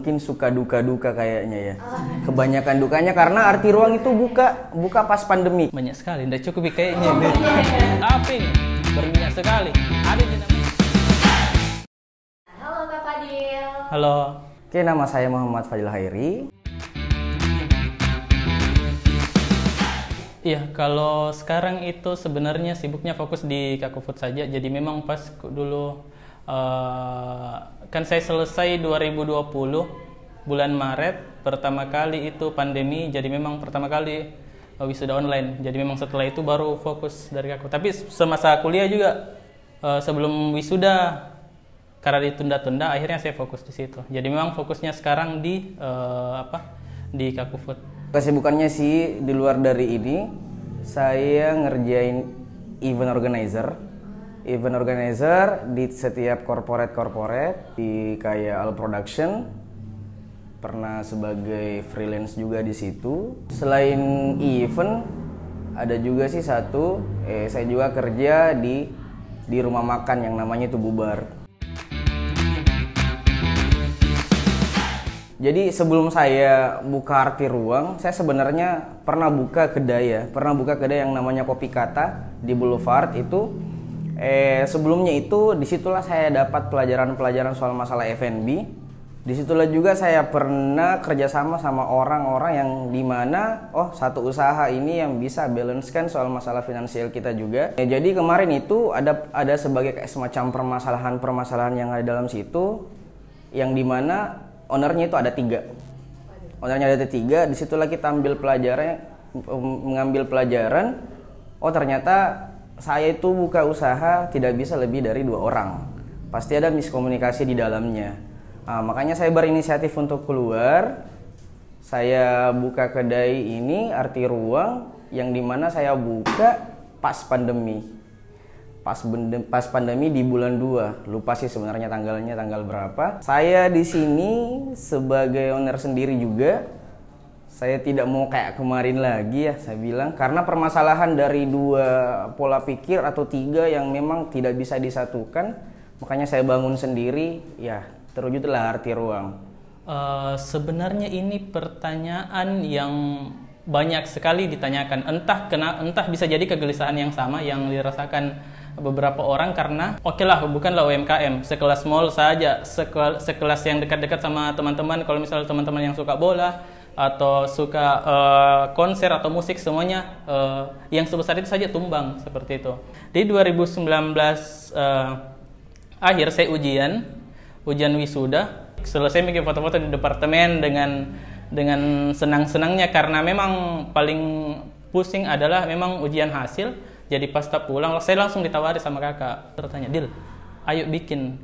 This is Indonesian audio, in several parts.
Mungkin suka duka-duka kayaknya ya. Kebanyakan dukanya karena Arti Ruang itu buka pas pandemi. Banyak sekali, udah cukup kayaknya. Apa ini? Berminyak sekali. Ada di namanya. Halo Kak Fadil. Halo. Oke, nama saya Muhammad Fadil Hairi. Iya, kalau sekarang itu sebenarnya sibuknya fokus di Kakufood saja. Jadi memang pas dulu kan saya selesai 2020 bulan Maret, pertama kali itu pandemi. Jadi memang pertama kali wisuda online. Jadi memang setelah itu baru fokus dari aku. Tapi semasa kuliah juga sebelum wisuda karena ditunda-tunda, akhirnya saya fokus di situ. Jadi memang fokusnya sekarang di di Kakufood. Kesibukannya sih di luar dari ini, saya ngerjain event organizer. Event organizer di setiap corporate di kayak All Production. Pernah sebagai freelance juga di situ. Selain event, ada juga sih saya juga kerja di rumah makan yang namanya itu Bubar. Jadi sebelum saya buka Arti Ruang, saya sebenarnya pernah buka kedai yang namanya Kopi Kata di Boulevard itu. Sebelumnya itu disitulah saya dapat pelajaran soal masalah F&B. Disitulah juga saya pernah kerjasama sama orang-orang yang dimana satu usaha ini yang bisa balancekan soal masalah finansial kita juga. Jadi kemarin itu ada sebagai kayak semacam permasalahan yang ada dalam situ, yang dimana ownernya itu ada tiga. Ownernya ada tiga. Disitulah kita mengambil pelajaran. Oh ternyata saya itu buka usaha tidak bisa lebih dari 2 orang. Pasti ada miskomunikasi di dalamnya. Makanya saya berinisiatif untuk keluar. Saya buka kedai ini Arti Ruang yang dimana saya buka pas pandemi. Pas pandemi di bulan 2, lupa sih sebenarnya tanggal berapa. Saya di sini sebagai owner sendiri juga. Saya tidak mau kayak kemarin lagi ya, saya bilang, karena permasalahan dari 2 pola pikir atau 3 yang memang tidak bisa disatukan, makanya saya bangun sendiri, ya terwujudlah Arti Ruang. Sebenarnya ini pertanyaan yang banyak sekali ditanyakan. Entah bisa jadi kegelisahan yang sama yang dirasakan beberapa orang karena bukanlah UMKM, sekelas mall saja, sekelas yang dekat-dekat sama teman-teman. Kalau misalnya teman-teman yang suka bola atau suka konser atau musik, semuanya yang sebesar itu saja tumbang seperti itu. Di 2019 akhir saya ujian wisuda, selesai bikin foto-foto di departemen dengan senang-senangnya karena memang paling pusing adalah memang ujian hasil. Jadi pas pulang, saya langsung ditawari sama kakak. Tertanya, Dil, ayo bikin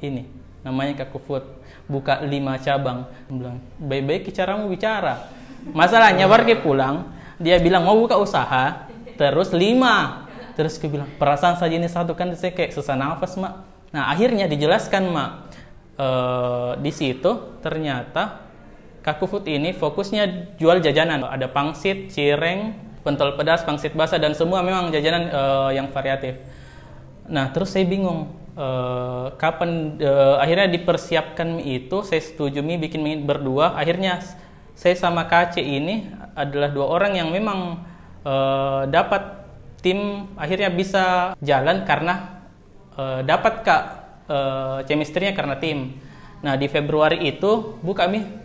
ini, namanya Kakufood, buka 5 cabang. Dia bilang, baik-baik caramu bicara. Masalahnya baru pulang, dia bilang mau buka usaha, terus 5. Terus dia bilang, perasaan saja ini satu kan, saya kayak susah nafas, Mak. Nah akhirnya dijelaskan, Mak, di situ ternyata Kakufood ini fokusnya jual jajanan. Ada pangsit, cireng, pentol pedas, pangsit basah, dan semua memang jajanan yang variatif. Nah, terus saya bingung kapan akhirnya dipersiapkan mie itu. Saya setuju bikin mie berdua. Akhirnya saya sama KC ini adalah 2 orang yang memang dapat tim, akhirnya bisa jalan karena dapat chemistry-nya karena tim. Nah, di Februari itu buka mie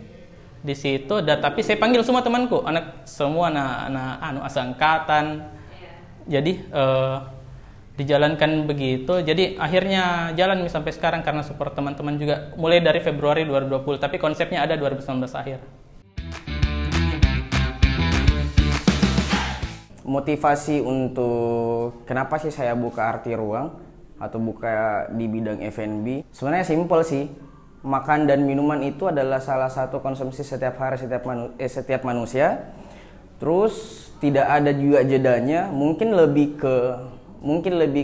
di situ, tapi saya panggil semua temanku, anak seangkatan. Jadi dijalankan begitu. Jadi akhirnya jalan sampai sekarang karena support teman-teman juga mulai dari Februari 2020, tapi konsepnya ada 2019 akhir. Motivasi untuk kenapa sih saya buka Arti Ruang atau buka di bidang F&B, sebenarnya simpel sih. Makan dan minuman itu adalah salah satu konsumsi setiap hari setiap manusia. Terus tidak ada juga jedanya, mungkin lebih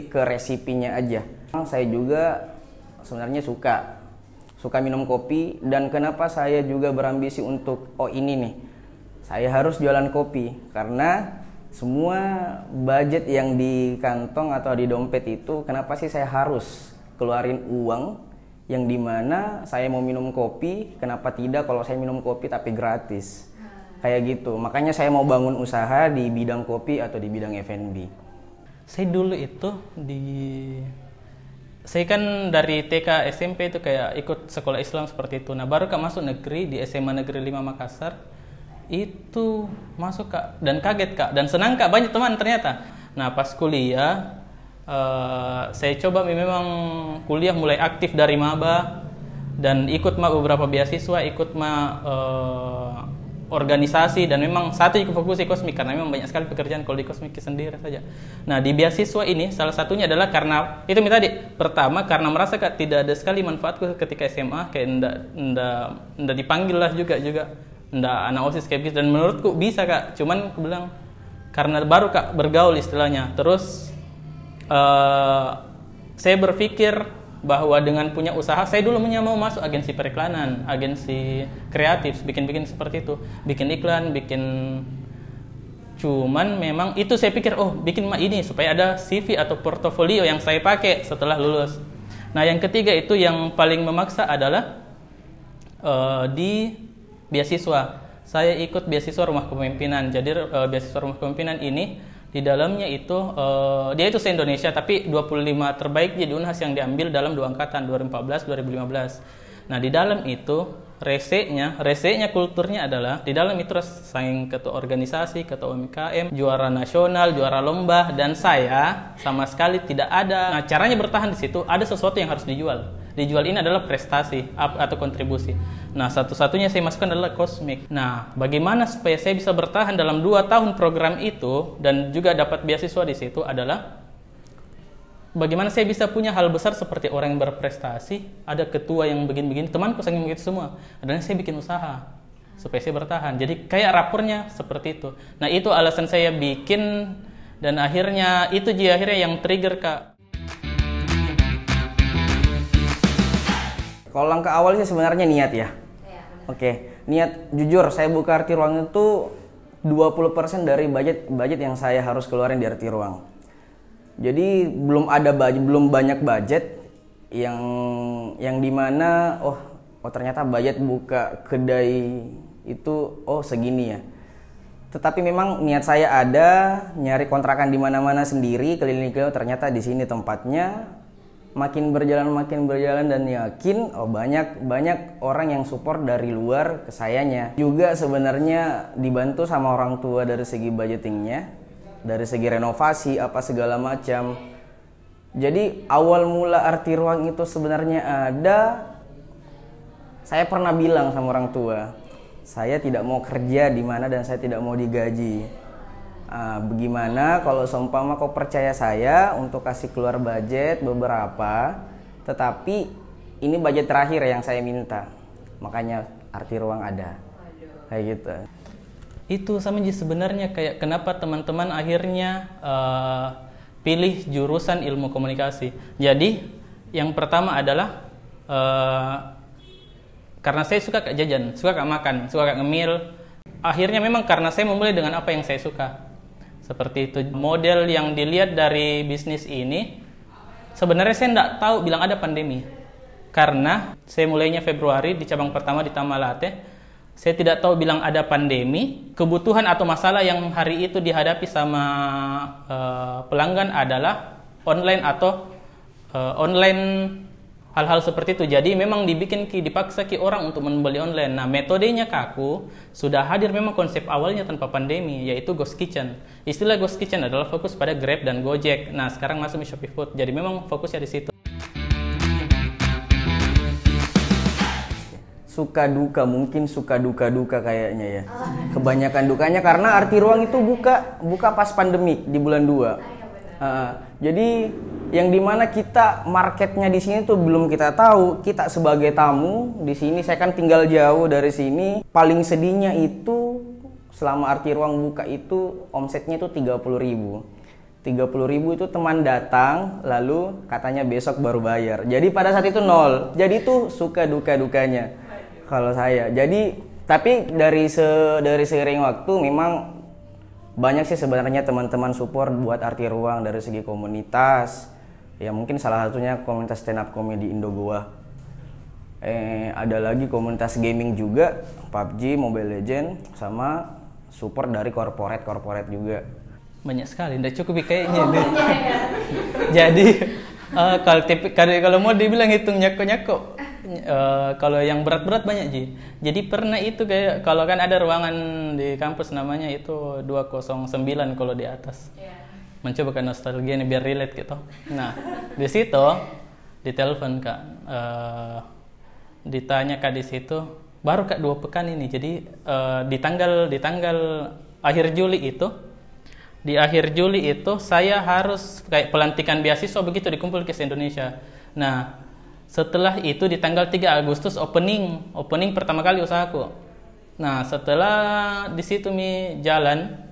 ke resipinya aja. Saya juga sebenarnya suka minum kopi, dan kenapa saya juga berambisi untuk ini nih, saya harus jualan kopi karena semua budget yang di kantong atau di dompet itu, kenapa sih saya harus keluarin uang yang dimana saya mau minum kopi, kenapa tidak kalau saya minum kopi tapi gratis, kayak gitu. Makanya saya mau bangun usaha di bidang kopi atau di bidang F&B. Saya dulu itu saya kan dari TK SMP itu kayak ikut sekolah Islam seperti itu. Nah baru Kak masuk negeri di SMA Negeri 5 Makassar, itu masuk Kak dan kaget Kak dan senang Kak, banyak teman ternyata. Nah pas kuliah saya coba memang kuliah mulai aktif dari maba dan ikut beberapa beasiswa, ikut organisasi, dan memang satu ikut fokus di Kosmik karena memang banyak sekali pekerjaan kalau di Kosmik sendiri saja. Nah di beasiswa ini salah satunya adalah karena itu tadi, pertama karena merasa Kak tidak ada sekali manfaatku ketika SMA, kayak ndak dipanggil lah juga ndak anak OSIS kayak gitu, dan menurutku bisa Kak, cuman aku bilang karena baru Kak bergaul istilahnya. Terus saya berpikir bahwa dengan punya usaha, saya dulu mau masuk agensi periklanan, agensi kreatif, bikin seperti itu, bikin iklan, cuman memang itu saya pikir bikin ini supaya ada CV atau portofolio yang saya pakai setelah lulus. Nah yang ketiga itu yang paling memaksa adalah di beasiswa. Saya ikut beasiswa Rumah Kepemimpinan. Jadi beasiswa Rumah Kepemimpinan ini di dalamnya itu dia itu se-Indonesia, tapi 25 terbaik di Unhas yang diambil dalam 2 angkatan 2014-2015. Nah di dalam itu resenya kulturnya adalah di dalam itu saing ketua organisasi, ketua UMKM, juara nasional, juara lomba, dan saya sama sekali tidak ada. Nah caranya bertahan di situ ada sesuatu yang harus dijual. Dijual ini adalah prestasi atau kontribusi. Nah, satu-satunya saya masukkan adalah Kosmik. Nah, bagaimana supaya saya bisa bertahan dalam 2 tahun program itu dan juga dapat beasiswa di situ adalah bagaimana saya bisa punya hal besar seperti orang yang berprestasi, ada ketua yang begini-begini, temanku saking begitu semua. Adalah saya bikin usaha supaya saya bertahan. Jadi kayak rapornya seperti itu. Nah, itu alasan saya bikin, dan akhirnya itu akhirnya yang trigger Kak. Kalau langkah awal sih sebenarnya niat ya. Oke, niat. Jujur saya buka Arti Ruang itu 20% dari budget yang saya harus keluarin di Arti Ruang. Jadi belum banyak budget yang dimana ternyata budget buka kedai itu segini ya. Tetapi memang niat saya ada, nyari kontrakan di mana-mana sendiri, keliling-keliling, ternyata di sini tempatnya. Makin berjalan dan yakin banyak orang yang support dari luar ke sayanya. Juga sebenarnya dibantu sama orang tua dari segi budgetingnya, dari segi renovasi apa segala macam. Jadi awal mula Arti Ruang itu sebenarnya ada, saya pernah bilang sama orang tua, saya tidak mau kerja di mana dan saya tidak mau digaji. Bagaimana kalau seumpama kau percaya saya untuk kasih keluar budget beberapa, tetapi ini budget terakhir yang saya minta, makanya Arti Ruang ada. Kayak gitu. Itu sama sebenarnya kayak kenapa teman-teman akhirnya pilih jurusan ilmu komunikasi. Jadi yang pertama adalah karena saya suka jajan, suka makan, suka ngemil. Akhirnya memang karena saya memulai dengan apa yang saya suka. Seperti itu. Model yang dilihat dari bisnis ini, sebenarnya saya tidak tahu bilang ada pandemi. Karena saya mulainya Februari di cabang pertama di Tamalate. Saya tidak tahu bilang ada pandemi. Kebutuhan atau masalah yang hari itu dihadapi sama pelanggan adalah online atau online, hal-hal seperti itu. Jadi memang dipaksa orang untuk membeli online. Nah, metodenya Kaku sudah hadir memang konsep awalnya tanpa pandemi, yaitu Ghost Kitchen. Istilah Ghost Kitchen adalah fokus pada Grab dan Gojek. Nah, sekarang masuk di Shopee Food. Jadi memang fokusnya di situ. Suka duka kayaknya ya. Kebanyakan dukanya karena Arti Ruang itu buka pas pandemik di bulan 2. Jadi yang dimana kita marketnya di sini tuh belum kita tahu. Kita sebagai tamu di sini, saya kan tinggal jauh dari sini. Paling sedihnya itu selama Arti Ruang buka itu omsetnya itu 30.000. 30.000 itu teman datang lalu katanya besok baru bayar. Jadi pada saat itu 0. Jadi itu suka dukanya kalau saya. Jadi tapi dari seiring waktu memang banyak sih sebenarnya teman-teman support buat Arti Ruang dari segi komunitas. Ya mungkin salah satunya komunitas stand up comedy Indo Goa. Ada lagi komunitas gaming juga, PUBG, Mobile Legend, sama support dari corporate juga. Banyak sekali, nggak cukup kayaknya. Jadi kalau mau dibilang hitung nyako-nyako, kalau yang berat-berat banyak Ji. Jadi pernah itu kayak kalau kan ada ruangan di kampus namanya itu 209 kalau di atas. Mencoba kan nostalgia nih biar relate gitu. Nah, di situ ditelepon Kak, ditanya Kak di situ, baru Kak 2 pekan ini. Jadi di tanggal akhir Juli itu, di akhir Juli itu saya harus kayak pelantikan beasiswa begitu di Kumpul Kes Indonesia. Nah, setelah itu di tanggal 3 Agustus opening pertama kali usahaku. Nah, setelah di situ jalan,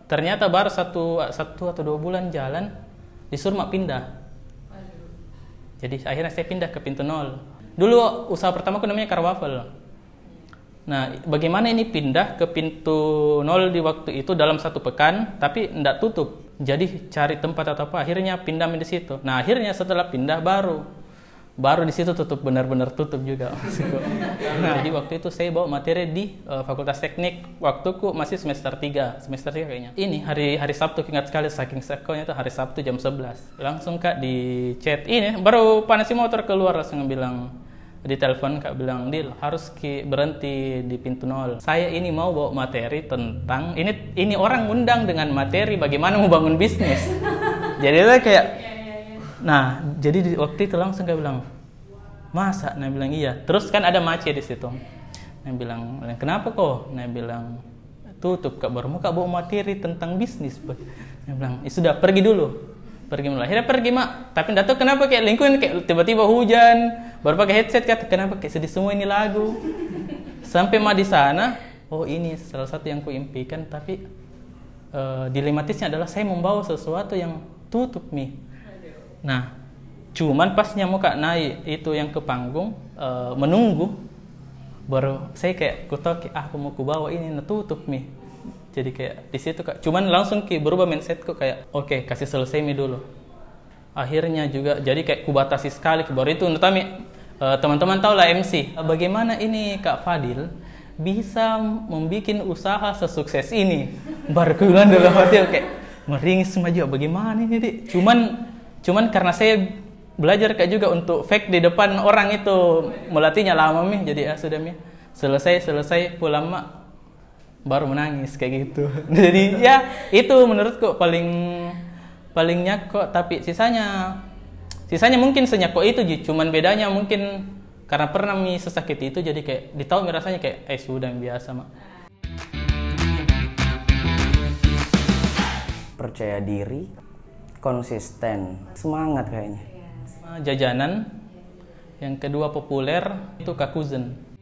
ternyata baru satu atau 2 bulan jalan disuruh pindah. Jadi akhirnya saya pindah ke pintu 0. Dulu usaha pertamaku namanya Karwafel. Nah, bagaimana ini pindah ke pintu 0 di waktu itu dalam 1 pekan, tapi tidak tutup. Jadi cari tempat atau apa, akhirnya pindah di situ. Nah, akhirnya setelah pindah baru di situ tutup, benar-benar tutup juga. Nah, di waktu itu saya bawa materi di Fakultas Teknik. Waktuku masih semester 3 kayaknya. Ini hari Sabtu, ingat sekali saking sekonya itu hari Sabtu jam 11. Langsung Kak di chat ini, baru panasi motor keluar langsung bilang, di telepon Kak bilang, Dil harus berhenti di pintu 0. Saya ini mau bawa materi tentang ini orang undang dengan materi bagaimana mau bangun bisnis. Jadi lah kayak, nah jadi di waktu itu langsung Kak bilang, masa? Nah bilang iya. Terus kan ada Mace di situ. Nah bilang, kenapa kok? Nah bilang, tutup Kak, baru mau Kak bawa materi tentang bisnis. Nah bilang, sudah pergi dulu. Akhirnya pergi Mak, tapi enggak tahu kenapa kayak lingkungan kayak tiba-tiba hujan, baru pakai headset kata kenapa kayak sedih semua ini lagu. Sampai Mak di sana, oh ini salah satu yang kuimpikan, tapi dilematisnya adalah saya membawa sesuatu yang tutup Mi. Nah, cuman pasnya mau Kak naik itu yang ke panggung, menunggu, baru saya kayak kutok, aku mau kubawa ini tutup Mi. Jadi kayak di situ Kak, cuman langsung berubah mindsetku kayak oke, kasih selesai Mi dulu. Akhirnya juga jadi kayak kubatasi sekali baru itu terutama teman-teman tahu lah MC. Bagaimana ini Kak Fadil bisa membuat usaha sesukses ini? Baru aku bilang dalam hati kayak meringis semua juga bagaimana ini Dik. Cuman karena saya belajar Kak juga untuk fake di depan orang itu melatihnya lama Mi. Jadi sudah Mi. Selesai pulang Mak baru menangis kayak gitu. Jadi ya itu menurutku paling nyako, tapi sisanya mungkin senyako itu Ji. Cuman bedanya mungkin karena pernah sesakit itu jadi kayak ditahu rasanya kayak sudah biasa Mak. Percaya diri, konsisten, semangat kayaknya. Jajanan, yang kedua populer itu Kakuzen.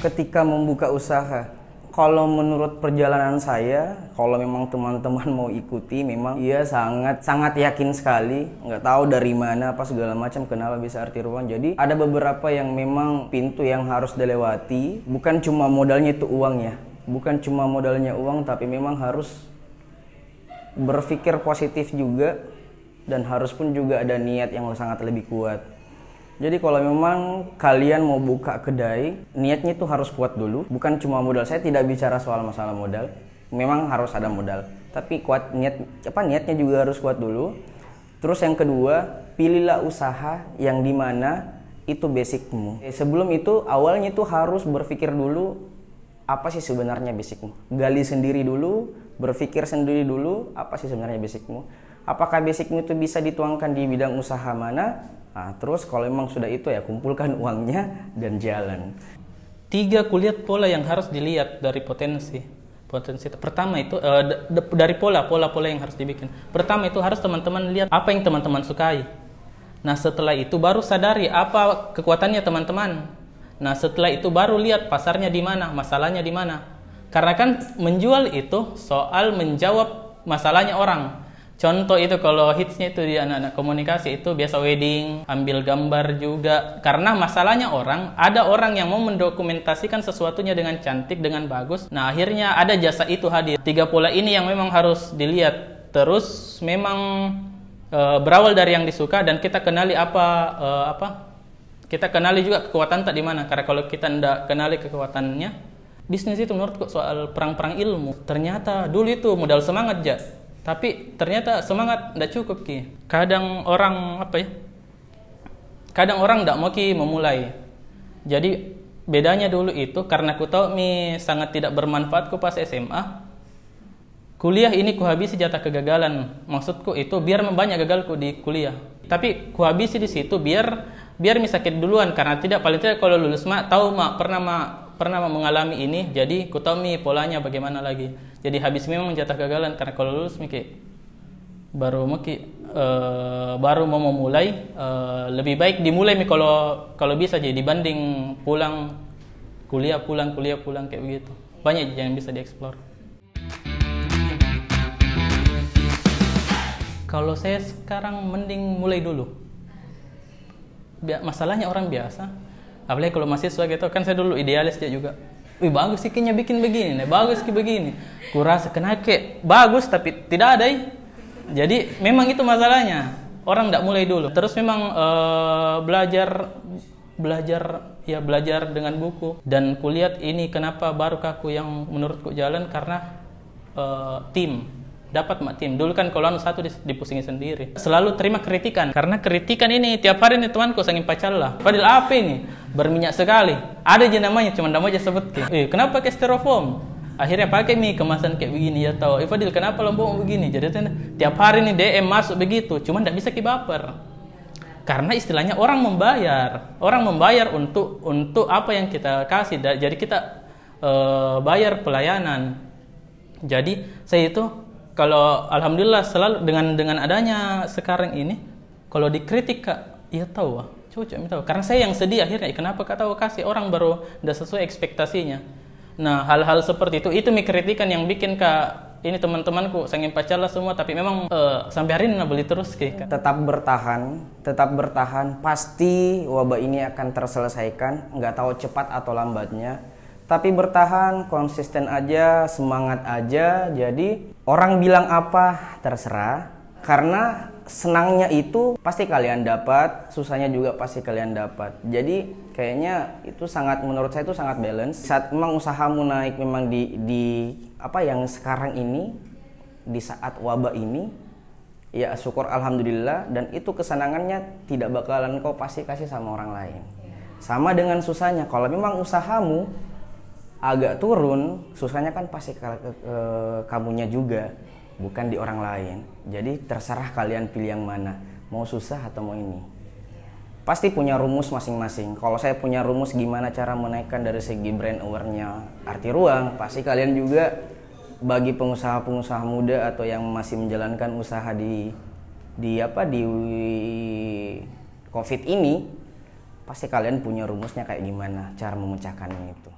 Ketika membuka usaha, kalau menurut perjalanan saya, kalau memang teman-teman mau ikuti, memang iya sangat yakin sekali, nggak tahu dari mana apa segala macam kenapa bisa arti ruang. Jadi ada beberapa yang memang pintu yang harus dilewati, bukan cuma modalnya itu uang ya, bukan cuma modalnya uang, tapi memang harus berpikir positif juga dan harus pun juga ada niat yang sangat lebih kuat. Jadi kalau memang kalian mau buka kedai, niatnya itu harus kuat dulu. Bukan cuma modal. Saya tidak bicara soal masalah modal. Memang harus ada modal. Tapi kuat niatnya juga harus kuat dulu. Terus yang kedua, pilihlah usaha yang dimana itu basicmu. Sebelum itu, awalnya itu harus berpikir dulu apa sih sebenarnya basicmu. Gali sendiri dulu, berpikir sendiri dulu apa sih sebenarnya basicmu. Apakah basicmu itu bisa dituangkan di bidang usaha mana? Nah, terus kalau memang sudah itu ya kumpulkan uangnya dan jalan. 3 kulihat pola yang harus dilihat dari potensi. Pertama itu dari pola yang harus dibikin. Pertama itu harus teman-teman lihat apa yang teman-teman sukai. Nah setelah itu baru sadari apa kekuatannya teman-teman. Nah setelah itu baru lihat pasarnya di mana, masalahnya di mana. Karena kan menjual itu soal menjawab masalahnya orang. Contoh itu kalau hitsnya itu di anak-anak komunikasi itu biasa wedding, ambil gambar juga. Karena masalahnya orang, ada orang yang mau mendokumentasikan sesuatunya dengan cantik, dengan bagus. Nah akhirnya ada jasa itu hadir. 3 pola ini yang memang harus dilihat. Terus memang berawal dari yang disuka dan kita kenali kita kenali juga kekuatan tak di mana. Karena kalau kita tidak kenali kekuatannya, bisnis itu menurutku soal perang-perang ilmu. Ternyata dulu itu modal semangat aja, tapi ternyata semangat tidak cukup ki. Kadang orang Kadang orang tidak mau ki memulai. Jadi bedanya dulu itu karena ku tahu sangat tidak bermanfaatku pas SMA. Kuliah ini kuhabisi jatah kegagalan. Maksudku itu biar banyak gagalku di kuliah. Tapi kuhabisi di situ biar sakit duluan karena paling tidak kalau lulus pernah mengalami ini. Jadi ku tahu polanya bagaimana lagi. Jadi habis memang jatah kegagalan karena kalau lulus baru mau memulai, lebih baik dimulai kalau bisa jadi dibanding pulang kuliah pulang kayak begitu. Banyak yang bisa dieksplor. Kalau saya sekarang mending mulai dulu. Masalahnya orang biasa, apalagi kalau mahasiswa gitu, kan saya dulu idealis dia juga. Wih bagus sih kayaknya bikin begini, bagus sih begini. Kurasa kayak bagus tapi tidak ada. Jadi memang itu masalahnya. Orang tidak mulai dulu. Terus memang belajar dengan buku dan kulihat ini kenapa baru kaku yang menurutku jalan karena tim. Dapat tim. Dulu kan kalau satu dipusingin sendiri. Selalu terima kritikan. Karena kritikan ini tiap hari nih temanku sangin pacalla. Padahal apa ini? Berminyak sekali. Ada aja namanya, cuma nama aja sebut. Kenapa pakai styrofoam? Akhirnya pakai kemasan kayak begini ya tahu. Fadil kenapa lombok begini? Jadi tiap hari nih DM masuk begitu. Cuma tidak bisa baper. Karena istilahnya orang membayar untuk apa yang kita kasih. Jadi kita bayar pelayanan. Jadi saya itu kalau alhamdulillah selalu dengan adanya sekarang ini, kalau dikritik Kak, ya tahu cocok tahu. Karena saya yang sedih akhirnya, kenapa Kak tahu kasih orang baru udah sesuai ekspektasinya. Nah, hal-hal seperti itu kritikan yang bikin Kak, ini teman-temanku sangin pacalla semua, tapi memang sampai hari ini beli terus Kak. Tetap bertahan, pasti wabah ini akan terselesaikan, nggak tahu cepat atau lambatnya. Tapi bertahan, konsisten aja, semangat aja. Jadi orang bilang apa terserah. Karena senangnya itu pasti kalian dapat, susahnya juga pasti kalian dapat. Jadi kayaknya itu menurut saya itu sangat balance. Saat memang usahamu naik memang di yang sekarang ini, di saat wabah ini, ya syukur alhamdulillah. Dan itu kesenangannya tidak bakalan kau pasti kasih sama orang lain. Sama dengan susahnya, kalau memang usahamu agak turun, susahnya kan pasti ke kamunya juga, bukan di orang lain. Jadi terserah kalian pilih yang mana, mau susah atau mau ini. Pasti punya rumus masing-masing. Kalau saya punya rumus gimana cara menaikkan dari segi brand aware-nya Arti Ruang, pasti kalian juga bagi pengusaha-pengusaha muda atau yang masih menjalankan usaha di COVID ini, pasti kalian punya rumusnya kayak gimana cara memecahkannya itu.